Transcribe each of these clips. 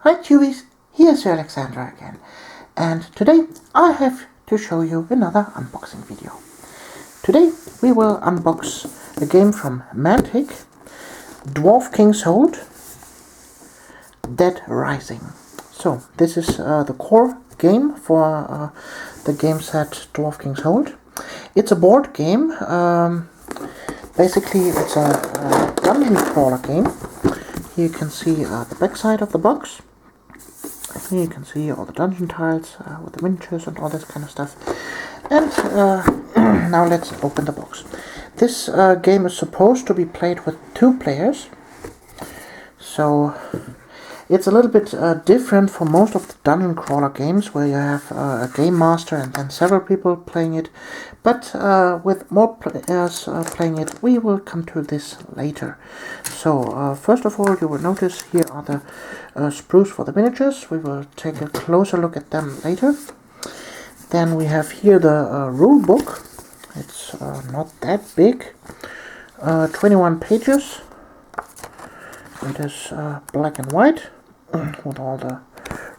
Hi Chewies, here's Alexandra again, and today I have to show you another unboxing video. Today we will unbox a game from Mantic, Dwarf King's Hold, Dead Rising. So this is the core game for the game set Dwarf King's Hold. It's a board game. Basically it's a dungeon crawler game. Here you can see the back side of the box. Here you can see all the dungeon tiles with the miniatures and all this kind of stuff. And now let's open the box. This game is supposed to be played with 2 players. So it's a little bit different from most of the dungeon crawler games where you have a game master and then several people playing it. But with more players playing it, we will come to this later. So first of all, you will notice here are the sprues for the miniatures. We will take a closer look at them later. Then we have here the rule book. It's not that big. 21 pages. It is black and white with all the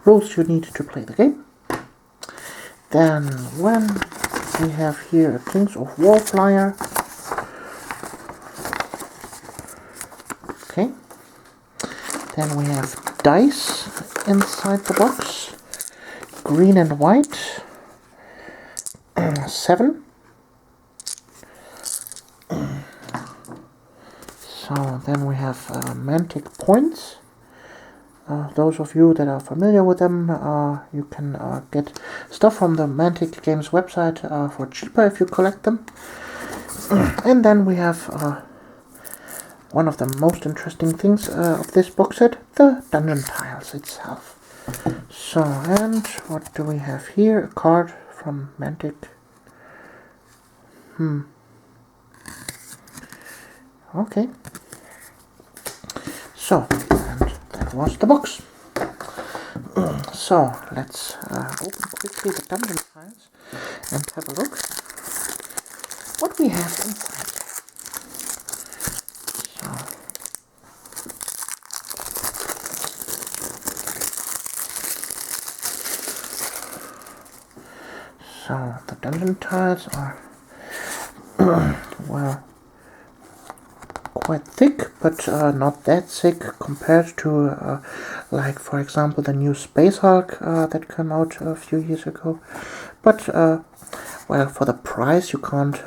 rules you need to play the game. Then when we have here a Kings of War flyer. Okay. Then we have dice inside the box. Green and white. 7. So then we have Mantic points. Those of you that are familiar with them, you can get stuff from the Mantic Games website for cheaper if you collect them. And then we have one of the most interesting things of this box set, the dungeon tiles itself. So, and what do we have here? A card from Mantic. Okay. So, and that was the box. So, let's open quickly the dungeon tiles and have a look what we have inside. So the dungeon tiles are well, quite thick, but not that thick compared to like for example the new Space Hulk that came out a few years ago. But well, for the price you can't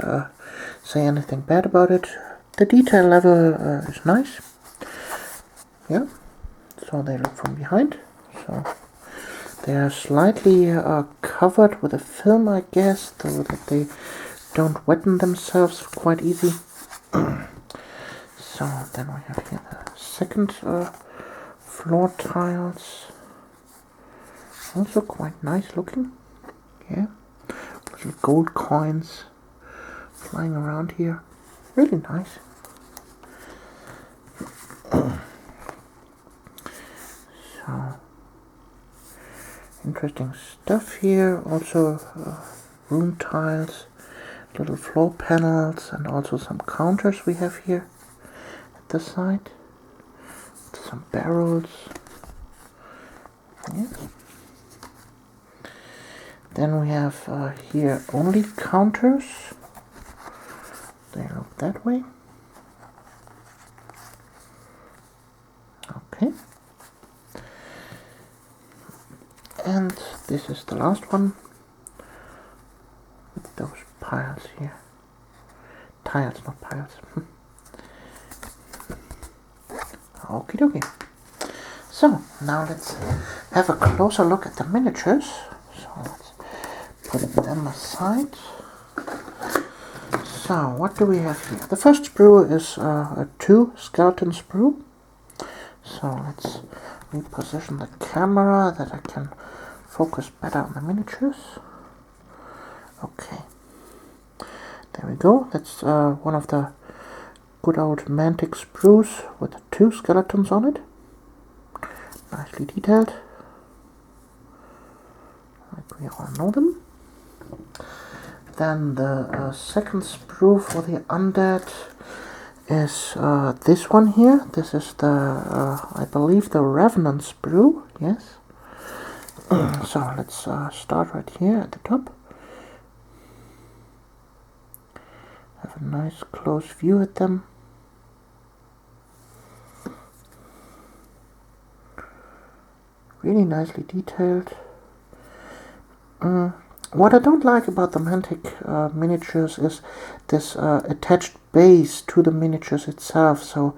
say anything bad about it. The detail level is nice. Yeah, so they look from behind. So they are slightly covered with a film, I guess, so that they don't wetten themselves quite easy. So then we have here the second floor tiles. Also quite nice looking. Yeah, little gold coins flying around here. Really nice. So interesting stuff here. Also room tiles, little floor panels, and also some counters we have here at the side. Some barrels. Yeah. Then we have here only counters. They look that way. Okay. And this is the last one with those piles here. Tiles, not piles. Okie dokie. So, now let's have a closer look at the miniatures. So, let's put them aside. So, what do we have here? The first sprue is a 2 skeleton sprue. So, let's reposition the camera that I can focus better on the miniatures. Okay. There we go. That's one of the good old Mantic sprues with 2 skeletons on it. Nicely detailed. Like we all know them. Then the second sprue for the undead is this one here. This is the, I believe, the Revenant sprue, yes. So let's start right here at the top. Have a nice close view at them. Really nicely detailed. What I don't like about the Mantic miniatures is this attached base to the miniatures itself. So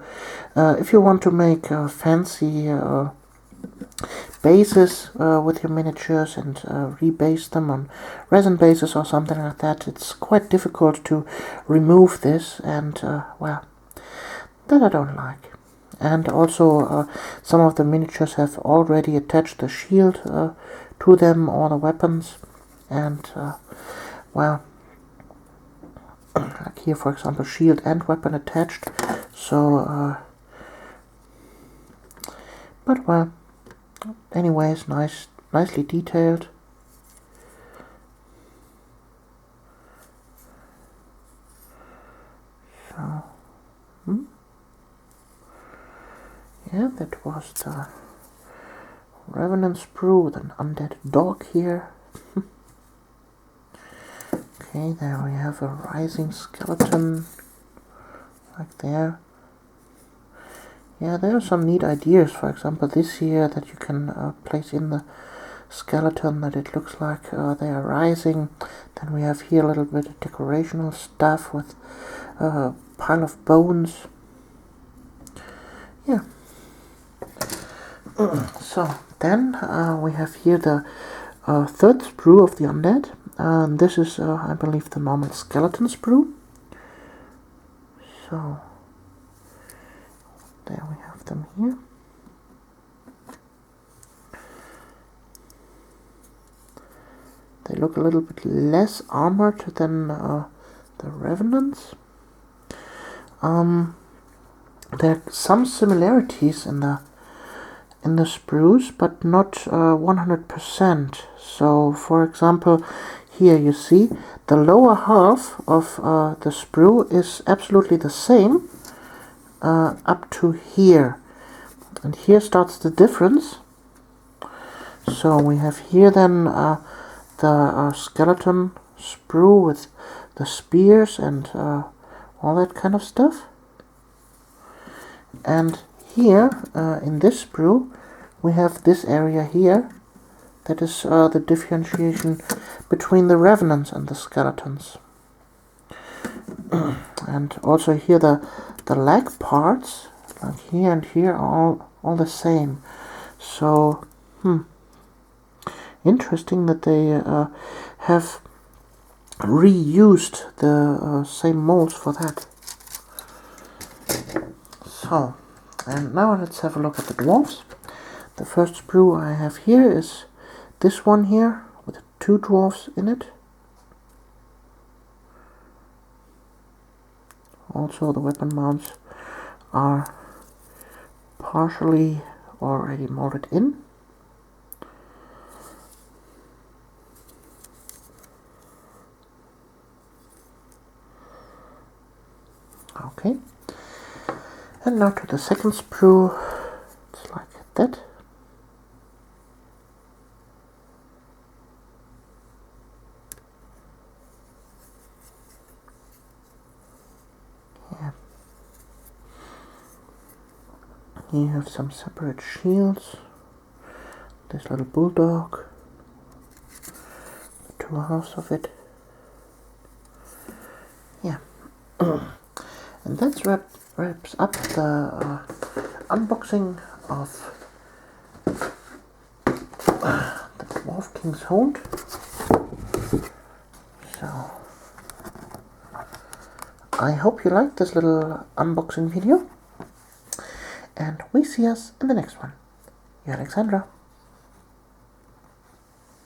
if you want to make fancy bases with your miniatures and rebase them on resin bases or something like that, it's quite difficult to remove this, and well, that I don't like. And also some of the miniatures have already attached the shield to them, or the weapons, and well, like here for example, shield and weapon attached. So but well, anyways, nicely detailed. So yeah, that was the Revenant sprue with an undead dog here. Okay, there we have a rising skeleton, like there. Yeah, there are some neat ideas. For example, this here that you can place in the skeleton, that it looks like they are rising. Then we have here a little bit of decorational stuff with a pile of bones. Yeah. So then we have here the third sprue of the undead. This is, I believe, the normal skeleton sprue. So there we have them here. They look a little bit less armored than the Revenants. There are some similarities in the sprues, but not 100%. So, for example, here you see the lower half of the sprue is absolutely the same up to here, and here starts the difference. So we have here then the skeleton sprue with the spears and all that kind of stuff, and here in this sprue we have this area here. That is the differentiation between the Revenants and the skeletons. And also here the leg parts, like here and here, are all the same. So interesting that they have reused the same molds for that. So, and now let's have a look at the dwarfs. The first sprue I have here is this one here, with 2 dwarfs in it. Also the weapon mounts are partially already molded in. Okay. And now to the second sprue. It's like that. Yeah. Here you have some separate shields. This little bulldog. The 2 halves of it. Yeah. And that wraps up the unboxing of the Dwarf King's Hold. So I hope you liked this little unboxing video, and we see us in the next one. You're Alexandra.